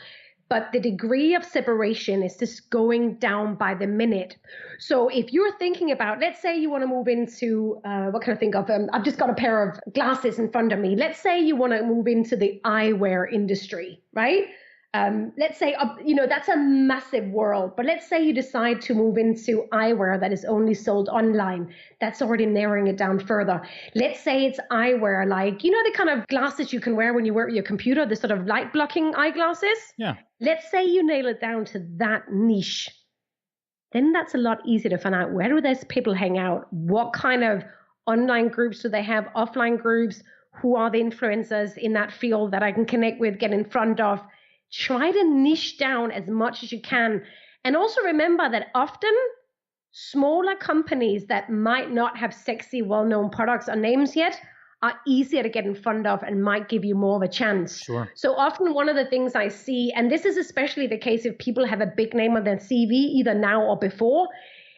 S4: but the degree of separation is just going down by the minute. So if you're thinking about, let's say you want to move into, what can I think of? I've just got a pair of glasses in front of me. Let's say you want to move into the eyewear industry, right? Let's say, that's a massive world, but let's say you decide to move into eyewear that is only sold online. That's already narrowing it down further. Let's say it's eyewear, the kind of glasses you can wear when you work with your computer, the sort of light blocking eyeglasses.
S2: Yeah.
S4: Let's say you nail it down to that niche. Then that's a lot easier to find out, where do those people hang out? What kind of online groups do they have, offline groups? Who are the influencers in that field that I can connect with, get in front of? Try to niche down as much as you can. And also remember that often smaller companies that might not have sexy, well-known products or names yet are easier to get in front of and might give you more of a chance.
S2: Sure.
S4: So often one of the things I see, and this is especially the case if people have a big name on their CV, either now or before,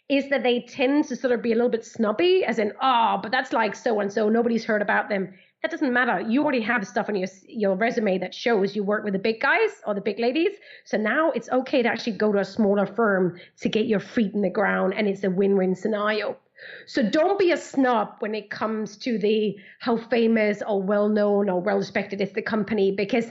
S4: is that they tend to sort of be a little bit snobby, as in, but that's like so-and-so, nobody's heard about them. That doesn't matter. You already have stuff on your resume that shows you work with the big guys or the big ladies. So now it's okay to actually go to a smaller firm to get your feet in the ground, and it's a win-win scenario. So don't be a snob when it comes to how famous or well-known or well-respected is the company, because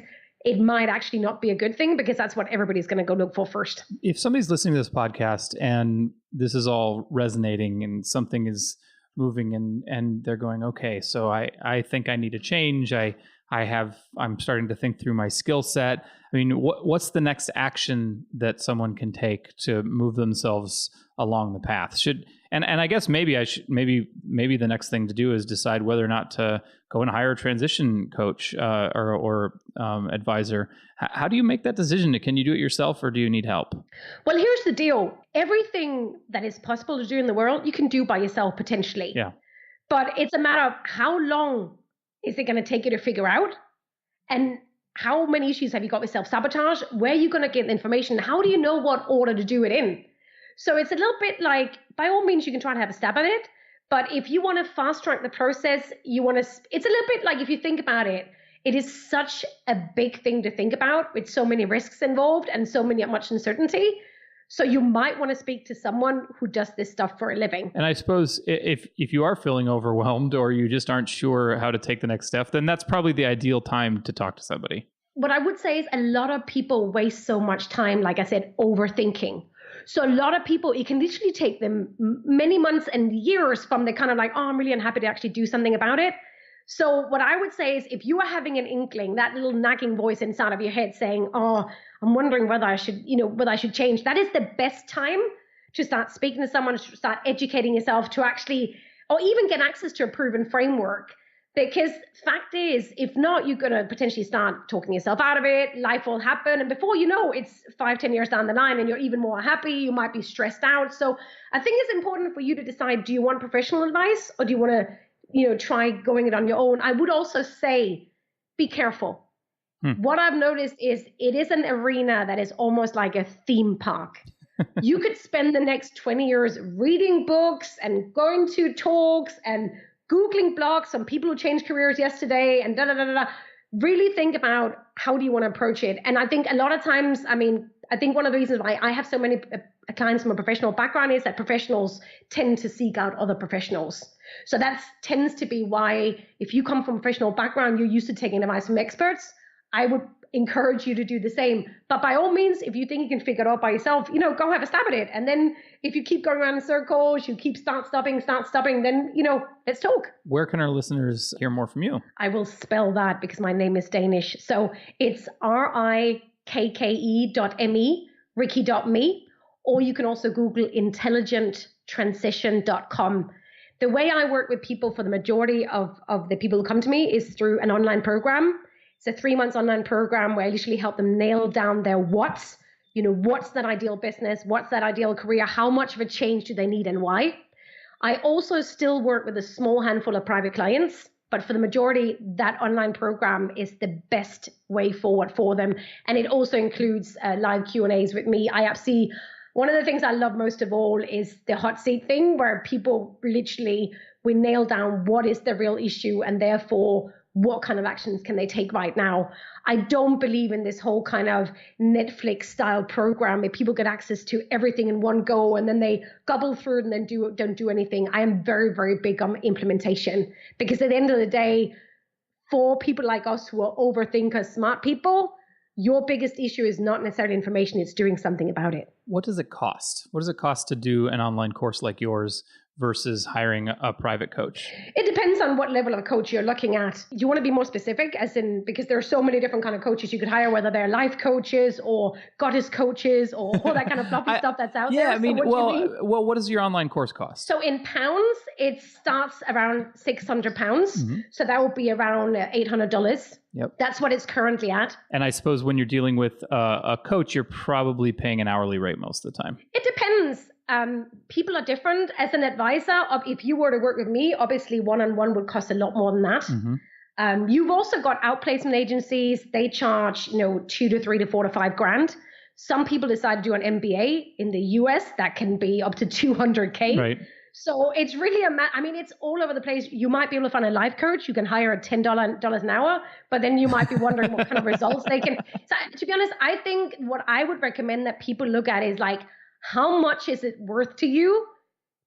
S4: it might actually not be a good thing, because that's what everybody's going to go look for first.
S2: If somebody's listening to this podcast and this is all resonating and something is moving and they're going, okay, so I think I need a change. I'm starting to think through my skill set. I mean, what's the next action that someone can take to move themselves along the path? And I guess maybe maybe the next thing to do is decide whether or not to go and hire a transition coach or advisor. How do you make that decision? Can you do it yourself, or do you need help?
S4: Well, here's the deal. Everything that is possible to do in the world, you can do by yourself potentially.
S2: Yeah.
S4: But it's a matter of how long is it going to take you to figure out, and how many issues have you got with self-sabotage? Where are you going to get the information? How do you know what order to do it in? So it's a little bit like, by all means, you can try to have a stab at it. But if you want to fast track the process, it's a little bit like, if you think about it, it is such a big thing to think about with so many risks involved and much uncertainty. So you might want to speak to someone who does this stuff for a living.
S2: And I suppose if you are feeling overwhelmed or you just aren't sure how to take the next step, then that's probably the ideal time to talk to somebody.
S4: What I would say is a lot of people waste so much time, like I said, overthinking. So a lot of people, it can literally take them many months and years from the kind of like, oh, I'm really unhappy to actually do something about it. So what I would say is, if you are having an inkling, that little nagging voice inside of your head saying, oh, I'm wondering whether I should change, that is the best time to start speaking to someone, to start educating yourself, to actually, or even get access to a proven framework. Because fact is, if not, you're going to potentially start talking yourself out of it. Life will happen. And before you know, it's 5-10 years down the line and you're even more happy. You might be stressed out. So I think it's important for you to decide, do you want professional advice, or do you want to, try going it on your own? I would also say, be careful. What I've noticed is it is an arena that is almost like a theme park. You could spend the next 20 years reading books and going to talks and Googling blogs on people who changed careers yesterday and Really think about, how do you want to approach it? And I think a lot of times, I think one of the reasons why I have so many clients from a professional background is that professionals tend to seek out other professionals. So that tends to be why, if you come from a professional background, you're used to taking advice from experts. I would encourage you to do the same. But by all means, if you think you can figure it out by yourself, go have a stab at it. And then if you keep going around in circles, you keep start stopping, then, let's talk.
S2: Where can our listeners hear more from you?
S4: I will spell that because my name is Danish. So it's rikke.me, ricky.me, or you can also Google intelligenttransition.com. The way I work with people, for the majority of the people who come to me, is through an online program. It's a 3-month online program where I literally help them nail down their what's. What's that ideal business? What's that ideal career? How much of a change do they need and why? I also still work with a small handful of private clients, but for the majority, that online program is the best way forward for them. And it also includes live Q&As with me. One of the things I love most of all is the hot seat thing, where people literally, we nail down what is the real issue and therefore what kind of actions can they take right now. I don't believe in this whole kind of Netflix style program where people get access to everything in one go and then they gobble through it and then don't do anything. I am very, very big on implementation, because at the end of the day, for people like us who are overthinkers, smart people, your biggest issue is not necessarily information, it's doing something about it.
S2: What does it cost? What does it cost to do an online course like yours versus hiring a private coach?
S4: It depends on what level of coach you're looking at. You want to be more specific, as in, because there are so many different kind of coaches you could hire, whether they're life coaches or goddess coaches or all that kind of fluffy stuff that's out there.
S2: What does your online course cost?
S4: So in pounds, it starts around £600. Mm-hmm. So that would be around $800.
S2: Yep.
S4: That's what it's currently at.
S2: And I suppose when you're dealing with a coach, you're probably paying an hourly rate most of the time.
S4: It depends. People are different. As an advisor, if you were to work with me, obviously one-on-one would cost a lot more than that. Mm-hmm. You've also got outplacement agencies. They charge, $2 to $3 to $4 to $5 grand. Some people decide to do an MBA in the US that can be up to $200K.
S2: Right.
S4: So it's really it's all over the place. You might be able to find a life coach. You can hire at $10 an hour, but then you might be wondering what kind of results they can. So to be honest, I think what I would recommend that people look at is like, how much is it worth to you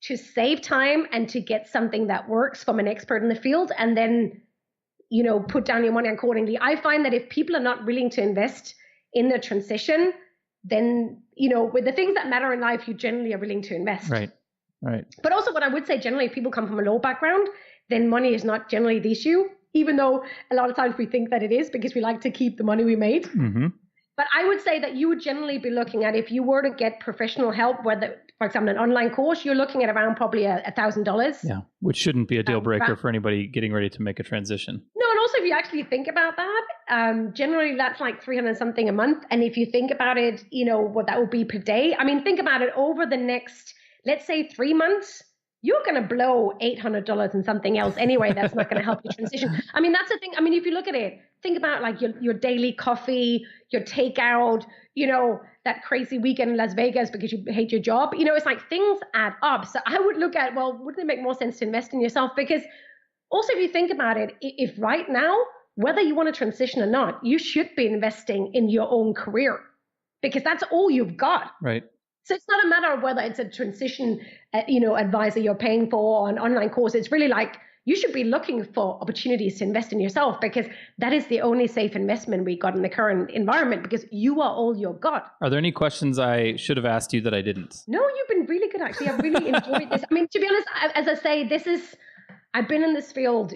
S4: to save time and to get something that works from an expert in the field, and then, put down your money accordingly. I find that if people are not willing to invest in the transition, then, with the things that matter in life, you generally are willing to invest.
S2: Right.
S4: But also what I would say, generally, if people come from a low background, then money is not generally the issue, even though a lot of times we think that it is because we like to keep the money we made. Mm-hmm. But I would say that you would generally be looking at, if you were to get professional help, whether, for example, an online course, you're looking at around probably $1,000.
S2: Yeah, which shouldn't be a deal breaker for anybody getting ready to make a transition.
S4: No, and also if you actually think about that, generally that's like 300 something a month. And if you think about it, what that would be per day. I mean, think about it over the next, let's say 3 months, you're going to blow $800 and something else anyway. That's not going to help you transition. I mean, that's the thing. I mean, if you look at it, think about like your daily coffee, your takeout, that crazy weekend in Las Vegas because you hate your job. It's like things add up. So I would look at, well, wouldn't it make more sense to invest in yourself? Because also, if you think about it, if right now, whether you want to transition or not, you should be investing in your own career because that's all you've got.
S2: Right.
S4: So it's not a matter of whether it's a transition, advisor you're paying for or an online course. It's really like you should be looking for opportunities to invest in yourself because that is the only safe investment we got in the current environment because you are all you've got.
S2: Are there any questions I should have asked you that I didn't?
S4: No, you've been really good, actually. I've really enjoyed this. I mean, to be honest, as I say, I've been in this field,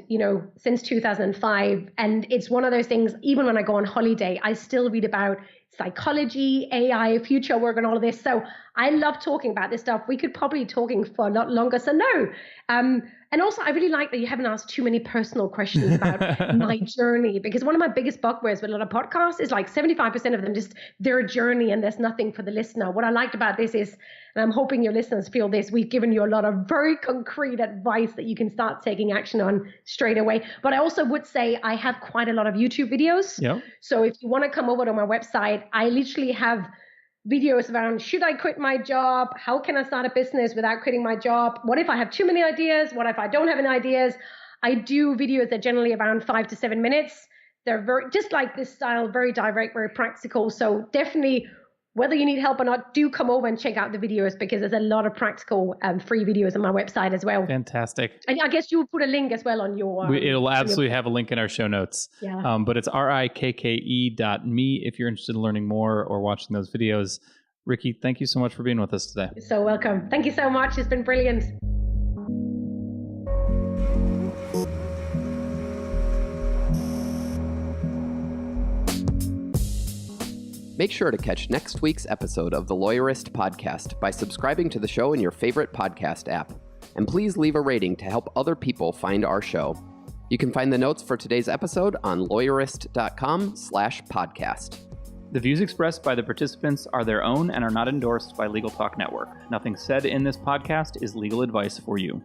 S4: since 2005. And it's one of those things, even when I go on holiday, I still read about psychology, AI, future work, and all of this. So I love talking about this stuff. We could probably be talking for a lot longer. So no. And also, I really like that you haven't asked too many personal questions about my journey, because one of my biggest bugbears with a lot of podcasts is like 75% of them just their journey and there's nothing for the listener. What I liked about this is, and I'm hoping your listeners feel this, we've given you a lot of very concrete advice that you can start taking action on straight away. But I also would say I have quite a lot of YouTube videos.
S2: Yep.
S4: So if you want to come over to my website, I literally have videos around, should I quit my job? How can I start a business without quitting my job? What if I have too many ideas? What if I don't have any ideas? I do videos that are generally around 5 to 7 minutes. They're very, just like this style, very direct, very practical. So definitely, whether you need help or not, do come over and check out the videos because there's a lot of practical free videos on my website as well.
S2: Fantastic.
S4: And I guess you'll put a link as well on your...
S2: It'll absolutely have a link in our show notes.
S4: Yeah.
S2: But it's rikke.me if you're interested in learning more or watching those videos. Rikke, thank you so much for being with us today.
S4: You're so welcome. Thank you so much. It's been brilliant.
S3: Make sure to catch next week's episode of the Lawyerist podcast by subscribing to the show in your favorite podcast app. And please leave a rating to help other people find our show. You can find the notes for today's episode on lawyerist.com/podcast.
S2: The views expressed by the participants are their own and are not endorsed by Legal Talk Network. Nothing said in this podcast is legal advice for you.